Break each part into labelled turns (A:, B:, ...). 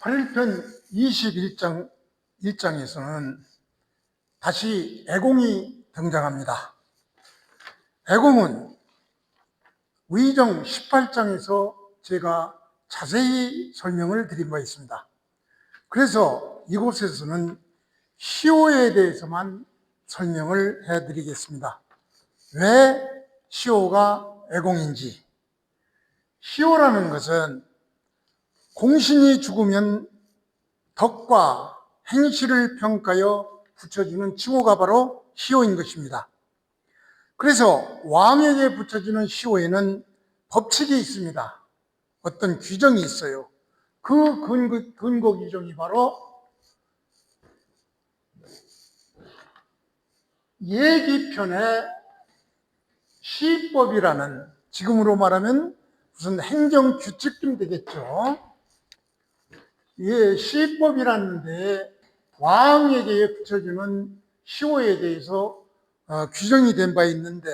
A: 8일편 21장에서는 다시 애공이 등장합니다. 애공은 위정 18장에서 제가 자세히 설명을 드린 바 있습니다. 그래서 이곳에서는 시오에 대해서만 설명을 해드리겠습니다. 왜 시오가 애공인지. 시오라는 것은 공신이 죽으면 덕과 행실을 평가하여 붙여주는 칭호가 바로 시오인 것입니다. 그래서 왕에게 붙여지는 시오에는 법칙이 있습니다. 어떤 규정이 있어요. 그 근거 규정이 바로 예기편의 시법이라는, 지금으로 말하면 무슨 행정규칙쯤 되겠죠. 예, 시법이라는 데 왕에게 붙여주는 시오에 대해서 규정이 된 바 있는데,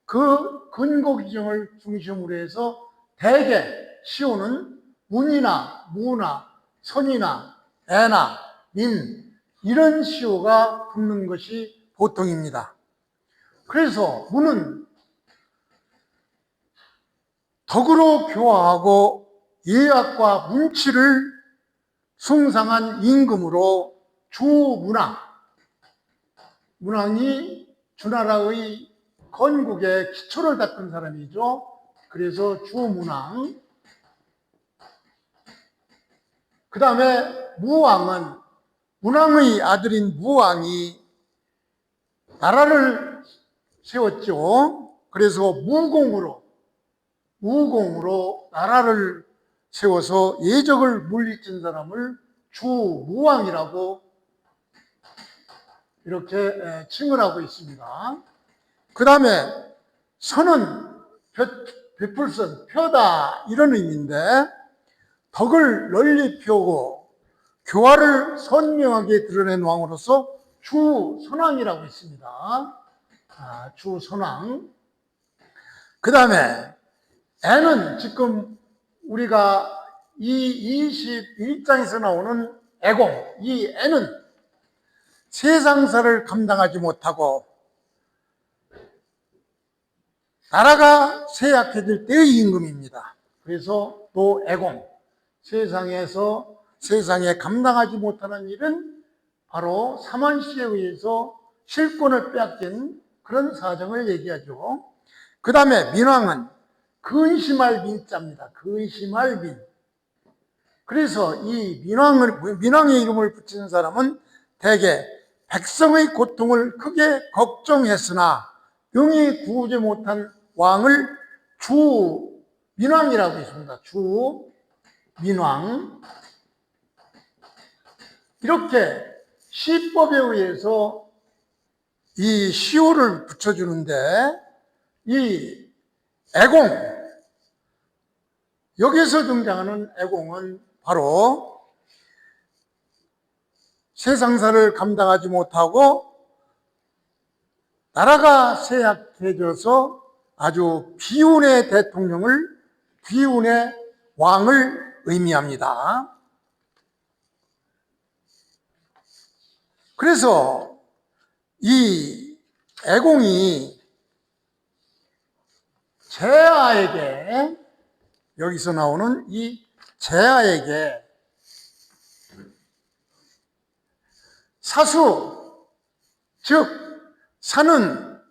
A: 그 근거 규정을 중심으로 해서 대개 시오는 문이나 무나 선이나 애나 민, 이런 시오가 붙는 것이 보통입니다. 그래서 문은 덕으로 교화하고 예약과 문치를 숭상한 임금으로 문왕이 주나라의 건국의 기초를 닦은 사람이죠. 그래서 주문왕. 그 다음에 무왕은 문왕의 아들인 무왕이 나라를 세웠죠. 그래서 무공으로 나라를 세워서 예적을 물리친 사람을 주무왕이라고 이렇게 칭을 하고 있습니다. 그 다음에 선은 베풀선, 펴다, 이런 의미인데, 덕을 널리 펴고 교화를 선명하게 드러낸 왕으로서 주선왕이라고 있습니다. 주선왕. 그 다음에 애는 지금 우리가 이 21장에서 나오는 애공, 이 애는 세상사를 감당하지 못하고 나라가 쇠약해질 때의 임금입니다. 그래서 또 애공, 세상에 감당하지 못하는 일은 바로 사만시에 의해서 실권을 빼앗긴 그런 사정을 얘기하죠. 그 다음에 민왕은 근심할 민자입니다. 근심할 민. 그래서 이 민왕의 이름을 붙이는 사람은 대개 백성의 고통을 크게 걱정했으나 능히 구하지 못한 왕을 주민왕이라고 했습니다. 주민왕. 이렇게 시법에 의해서 이 시오를 붙여주는데, 이 애공, 여기서 등장하는 애공은 바로 세상사를 감당하지 못하고 나라가 쇠약해져서 아주 비운의 왕을 의미합니다. 그래서 이 애공이 제아에게, 여기서 나오는 이 제아에게 사수, 즉 사는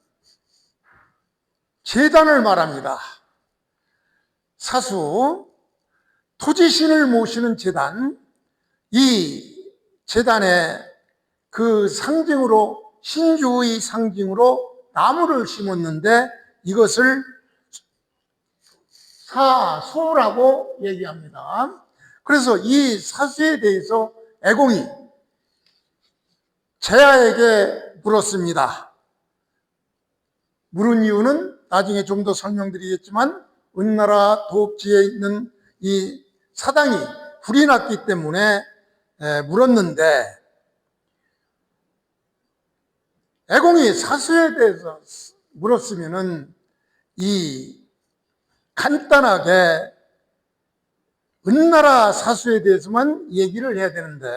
A: 제단을 말합니다. 사수, 토지신을 모시는 제단, 이 제단에 그 상징으로, 신주의 상징으로 나무를 심었는데 이것을 사수라고 얘기합니다. 그래서 이 사수에 대해서 애공이 제아에게 물었습니다. 물은 이유는 나중에 좀 더 설명드리겠지만, 은나라 도읍지에 있는 이 사당이 불이 났기 때문에 물었는데, 애공이 사수에 대해서 물었으면은 이 간단하게 은나라 사수에 대해서만 얘기를 해야 되는데,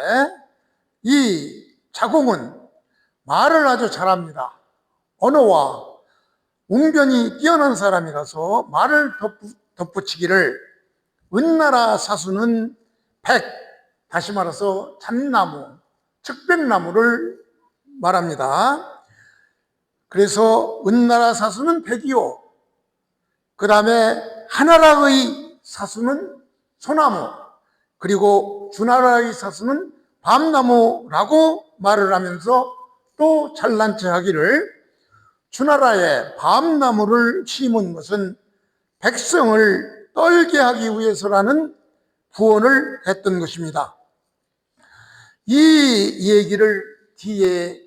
A: 이 자공은 말을 아주 잘합니다. 언어와 웅변이 뛰어난 사람이라서 말을 덧붙이기를 은나라 사수는 백, 다시 말해서 잣나무, 측백나무를 말합니다. 그래서 은나라 사수는 백이요, 그 다음에 하나라의 사수는 소나무, 그리고 주나라의 사수는 밤나무라고 말을 하면서 또 잘난 체 하기를 주나라에 밤나무를 심은 것은 백성을 떨게 하기 위해서라는 구언을 했던 것입니다. 이 얘기를 뒤에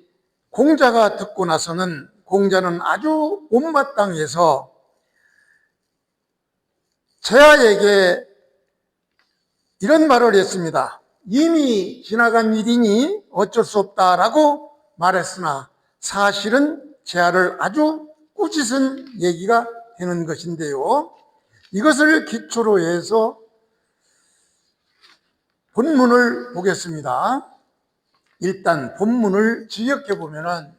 A: 공자가 듣고 나서는 공자는 아주 못마땅해서 제아에게 이런 말을 했습니다. 이미 지나간 일이니 어쩔 수 없다라고 말했으나 사실은 제아를 아주 꾸짖은 얘기가 되는 것인데요. 이것을 기초로 해서 본문을 보겠습니다. 일단 본문을 지역해 보면은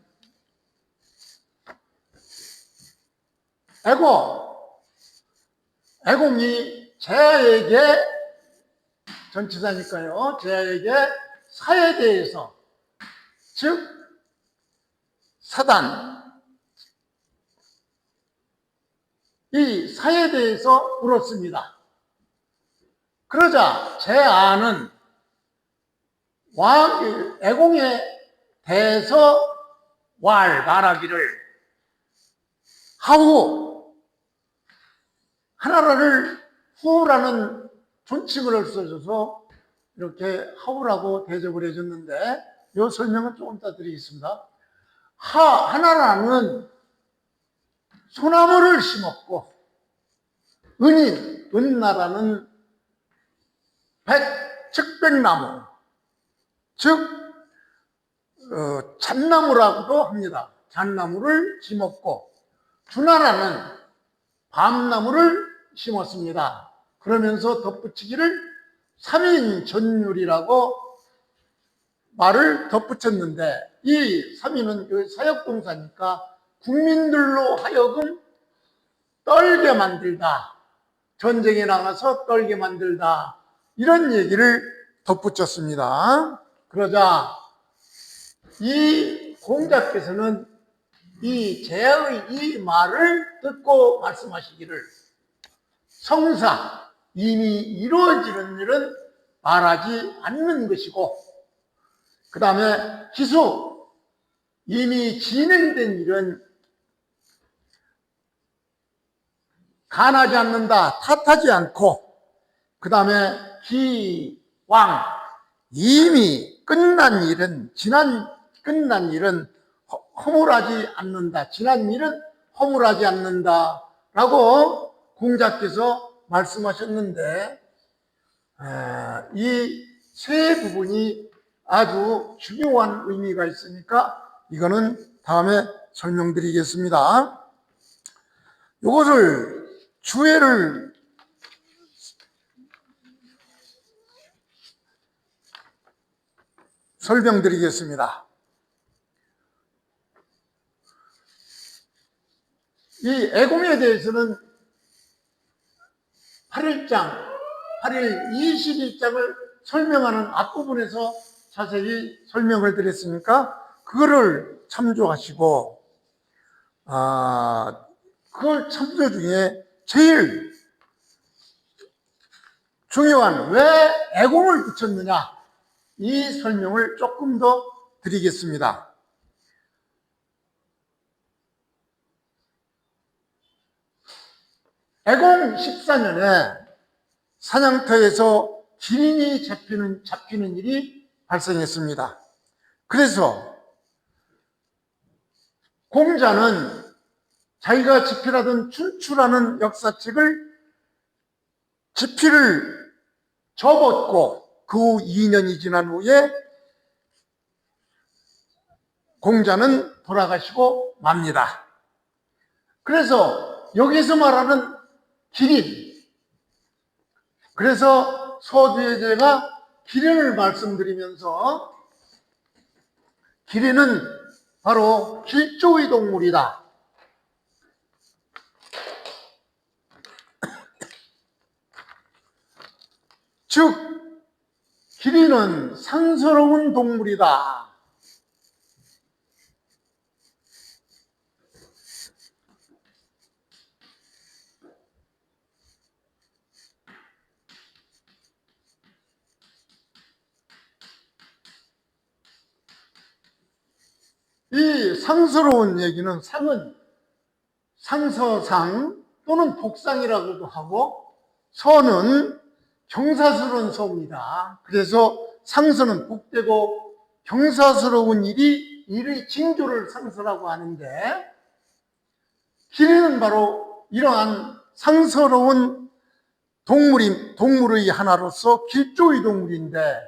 A: 애공이 제아에게, 전치사니까요, 제아에게 사에 대해서, 즉 사단, 이 사에 대해서 물었습니다. 그러자 제아는 애공에 대해서 말하기를 하우, 하나라를 후라는 존칭을 써줘서 이렇게 하우라고 대접을 해줬는데, 이 설명은 조금 더 드리겠습니다. 하나라는 소나무를 심었고, 은나라는 측백나무, 즉 잣나무라고도 합니다. 잣나무를 심었고, 주나라는 밤나무를 심었습니다. 그러면서 덧붙이기를 삼인전율이라고 말을 덧붙였는데, 이 삼인은 사역동사니까 국민들로 하여금 떨게 만들다, 전쟁에 나가서 떨게 만들다, 이런 얘기를 덧붙였습니다. 그러자 이 공자께서는 이 제아의 이 말을 듣고 말씀하시기를 성사, 이미 이루어지는 일은 말하지 않는 것이고, 그 다음에 기수, 이미 진행된 일은 간하지 않는다, 탓하지 않고, 그 다음에 기왕, 이미 끝난 일은, 끝난 일은 허물하지 않는다, 지난 일은 허물하지 않는다 라고 공자께서 말씀하셨는데, 이 세 부분이 아주 중요한 의미가 있으니까 이거는 다음에 설명드리겠습니다. 이것을 주해를 설명드리겠습니다. 이 애공에 대해서는 8일 21장을 설명하는 앞부분에서 자세히 설명을 드렸으니까 그거를 참조하시고, 그걸 참조 중에 제일 중요한 왜 애공을 붙였느냐, 이 설명을 조금 더 드리겠습니다. 애공 14년에 사냥터에서 기린이 잡히는 일이 발생했습니다. 그래서 공자는 자기가 집필하던 춘추라는 역사책을 집필을 접었고, 그 후 2년이 지난 후에 공자는 돌아가시고 맙니다. 그래서 여기서 말하는 기린, 그래서 그래서 서두에 제가 기린을 말씀드리면서 기린은 바로 길조의 동물이다. 즉 기린은 상스러운 동물이다. 이 상스러운 얘기는 상은 상서상 또는 복상이라고도 하고 서는 경사스러운 서입니다. 그래서 상서는 복되고 경사스러운 일의 징조를 상서라고 하는데 기린은 바로 이러한 상스러운 동물의 하나로서 길조의 동물인데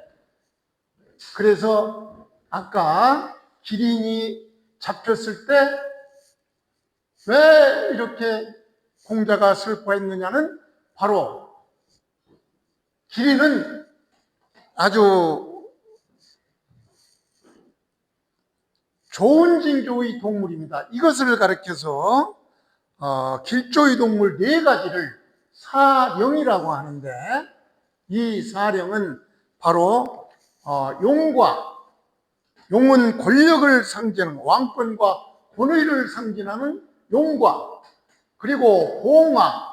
A: 그래서 아까 기린이 잡혔을 때 왜 이렇게 공자가 슬퍼했느냐는 바로 기린은 아주 좋은 징조의 동물입니다. 이것을 가리켜서 길조의 동물 네 가지를 사령이라고 하는데 이 사령은 바로 용은 권력을 상징하는 왕권과 권위를 상징하는 용과 그리고 봉화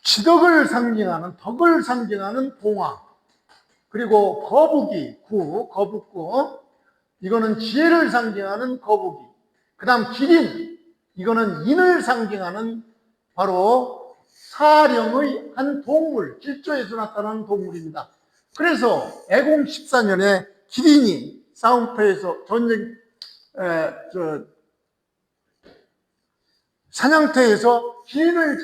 A: 지덕을 상징하는 덕을 상징하는 봉화 그리고 거북이 거북구 이거는 지혜를 상징하는 거북이 그 다음 기린 이거는 인을 상징하는 바로 사령의 한 동물 길조에서 나타나는 동물입니다. 그래서 애공 14년에 기린이 싸움터에서 사냥터에서 기린을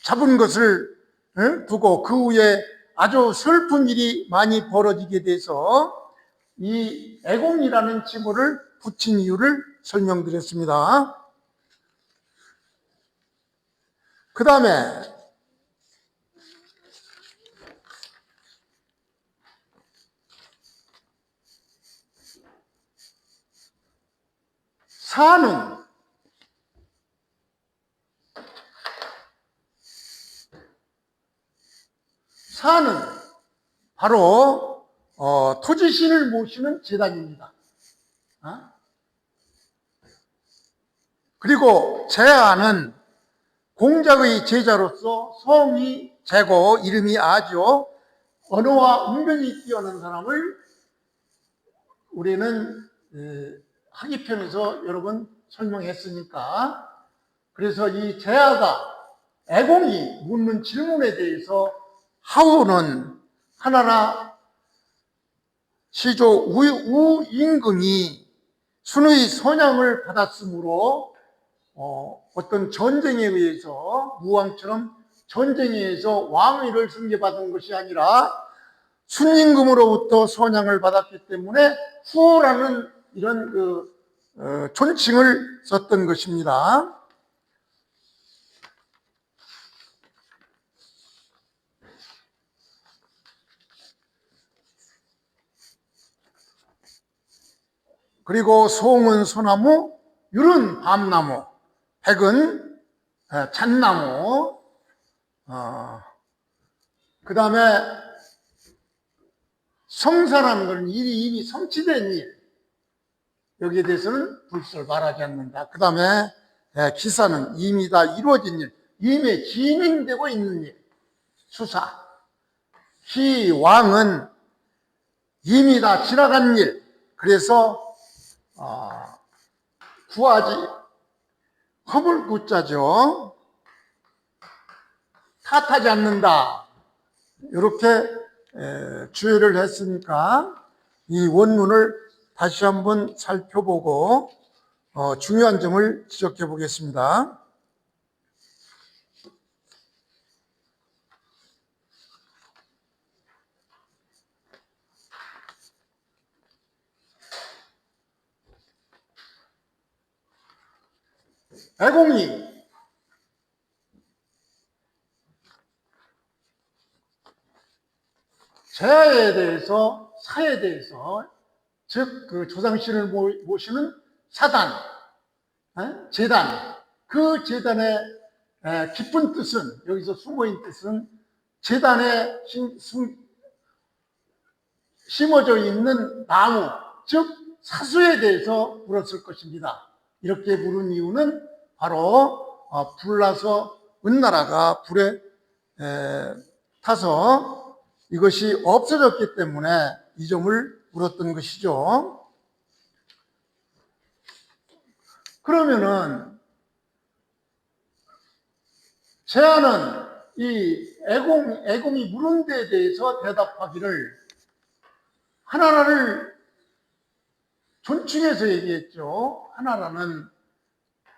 A: 잡은 것을 두고 그 후에 아주 슬픈 일이 많이 벌어지게 돼서 이 애공이라는 칭호를 붙인 이유를 설명드렸습니다. 그 다음에 사는 바로 토지신을 모시는 제단입니다. 그리고 제아는 공자의 제자로서 성이 제고 이름이 아죠. 언어와 운변이 뛰어난 사람을 우리는 학위편에서 여러 번 설명했으니까 그래서 이 제아가 애공이 묻는 질문에 대해서 하우는 하나라 시조 우임금이 순의 선양을 받았으므로 어떤 전쟁에 의해서 무왕처럼 전쟁에 의해서 왕위를 승계받은 것이 아니라 순임금으로부터 선양을 받았기 때문에 후라는 이런 존칭을 썼던 것입니다. 그리고 송은 소나무, 율은 밤나무, 백은 잣나무, 그 다음에 성사라는 것은 일이 이미 성취된 일, 여기에 대해서는 불설 말하지 않는다. 그 다음에 기사는 이미 다 이루어진 일, 이미 진행되고 있는 일, 수사. 기왕은 이미 다 지나간 일, 그래서 구하지 허물 구자죠. 탓하지 않는다. 이렇게 주의를 했으니까 이 원문을 다시 한번 살펴보고 중요한 점을 지적해 보겠습니다. 애공이 제하에 대해서, 사에 대해서, 즉 그 조상신을 모시는 사단, 제단, 그 제단의 깊은 뜻은, 여기서 숨어있는 뜻은 제단에 심어져 있는 나무, 즉 사수에 대해서 물었을 것입니다. 이렇게 물은 이유는 바로 불나서 은나라가 불에 타서 이것이 없어졌기 때문에 이 점을 물었던 것이죠. 그러면은 제아는 이 애공이 물은 데에 대해서 대답하기를 하나라를 존칭해서 얘기했죠. 하나라는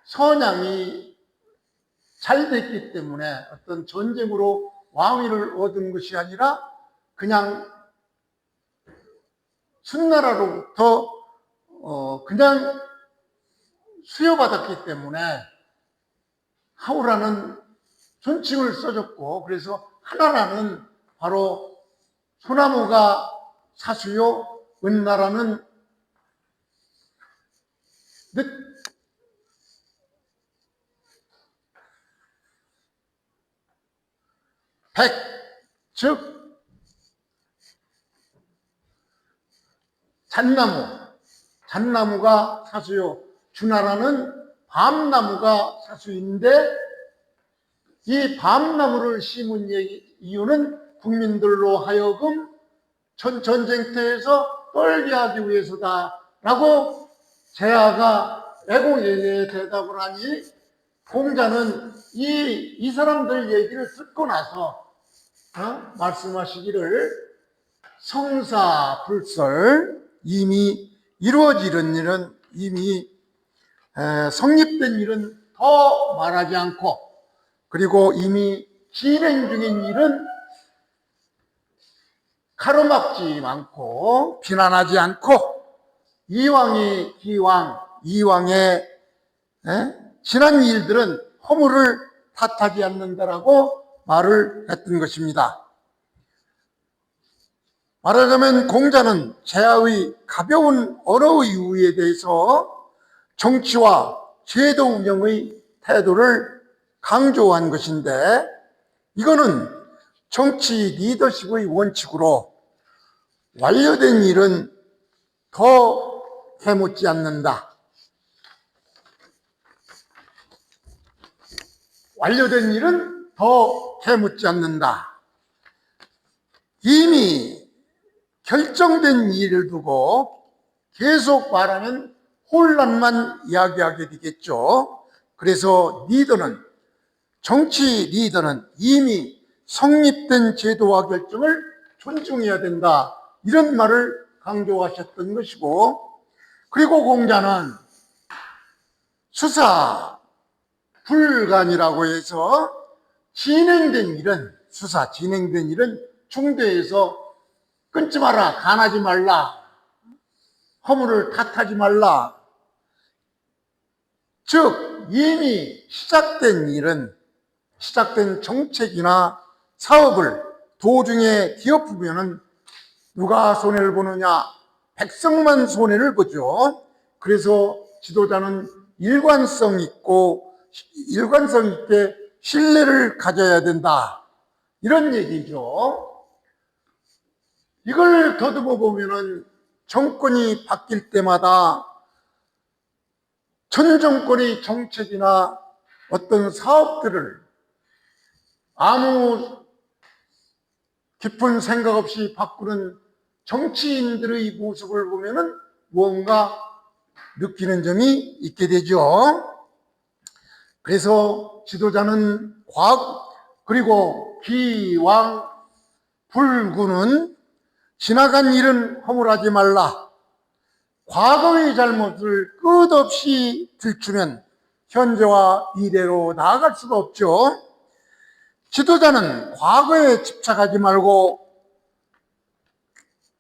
A: 선양이 잘 됐기 때문에 어떤 전쟁으로 왕위를 얻은 것이 아니라 그냥 순나라로부터 그냥 수여받았기 때문에 하우라는 존칭을 써줬고, 그래서 하나라는 바로 소나무가 사수요, 은나라는 백, 즉 잣나무가 사수요, 주나라는 밤나무가 사수인데, 이 밤나무를 심은 이유는 국민들로 하여금 전쟁터에서 떨게 하기 위해서다라고 제아가 애공에게 대답을 하니, 공자는 이 사람들 얘기를 듣고 나서 말씀하시기를 성사불설, 이미 이루어지는 일은, 이미 성립된 일은 더 말하지 않고, 그리고 이미 진행 중인 일은 가로막지 않고 비난하지 않고, 이왕의 기왕, 이왕의 지난 일들은 허물을 탓하지 않는다라고 말을 했던 것입니다. 말하자면 공자는 제아의 가벼운 언어의 유의에 대해서 정치와 제도 운영의 태도를 강조한 것인데, 이거는 정치 리더십의 원칙으로 완료된 일은 더 해묻지 않는다. 완료된 일은 더 해묻지 않는다. 이미 결정된 일을 두고 계속 말하면 혼란만 이야기하게 되겠죠. 그래서 정치 리더는 이미 성립된 제도와 결정을 존중해야 된다, 이런 말을 강조하셨던 것이고, 그리고 공자는 수사 불간이라고 해서 진행된 일은 중대에서 끊지 마라, 간하지 말라, 허물을 탓하지 말라. 즉 이미 시작된 정책이나 사업을 도중에 뒤엎으면은 누가 손해를 보느냐? 백성만 손해를 보죠. 그래서 지도자는 일관성 있게 신뢰를 가져야 된다, 이런 얘기죠. 이걸 더듬어 보면은 정권이 바뀔 때마다 전 정권의 정책이나 어떤 사업들을 아무 깊은 생각 없이 바꾸는 정치인들의 모습을 보면은 무언가 느끼는 점이 있게 되죠. 그래서 지도자는 그리고 기왕 불구는 지나간 일은 허물하지 말라. 과거의 잘못을 끝없이 들추면 현재와 미래로 나아갈 수가 없죠. 지도자는 과거에 집착하지 말고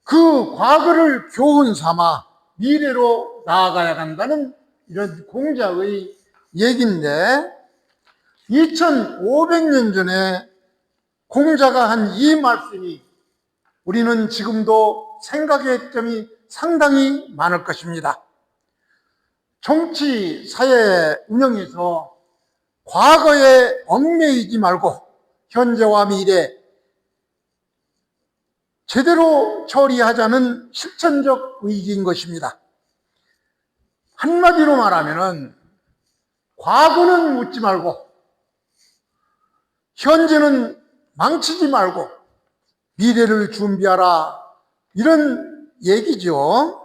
A: 그 과거를 교훈 삼아 미래로 나아가야 한다는 이런 공자의 얘기인데, 2500년 전에 공자가 한 이 말씀이 우리는 지금도 생각의 점이 상당히 많을 것입니다. 정치, 사회 운영에서 과거에 얽매이지 말고 현재와 미래 제대로 처리하자는 실천적 의지인 것입니다. 한마디로 말하면은 과거는 묻지 말고 현재는 망치지 말고 미래를 준비하라, 이런 얘기죠.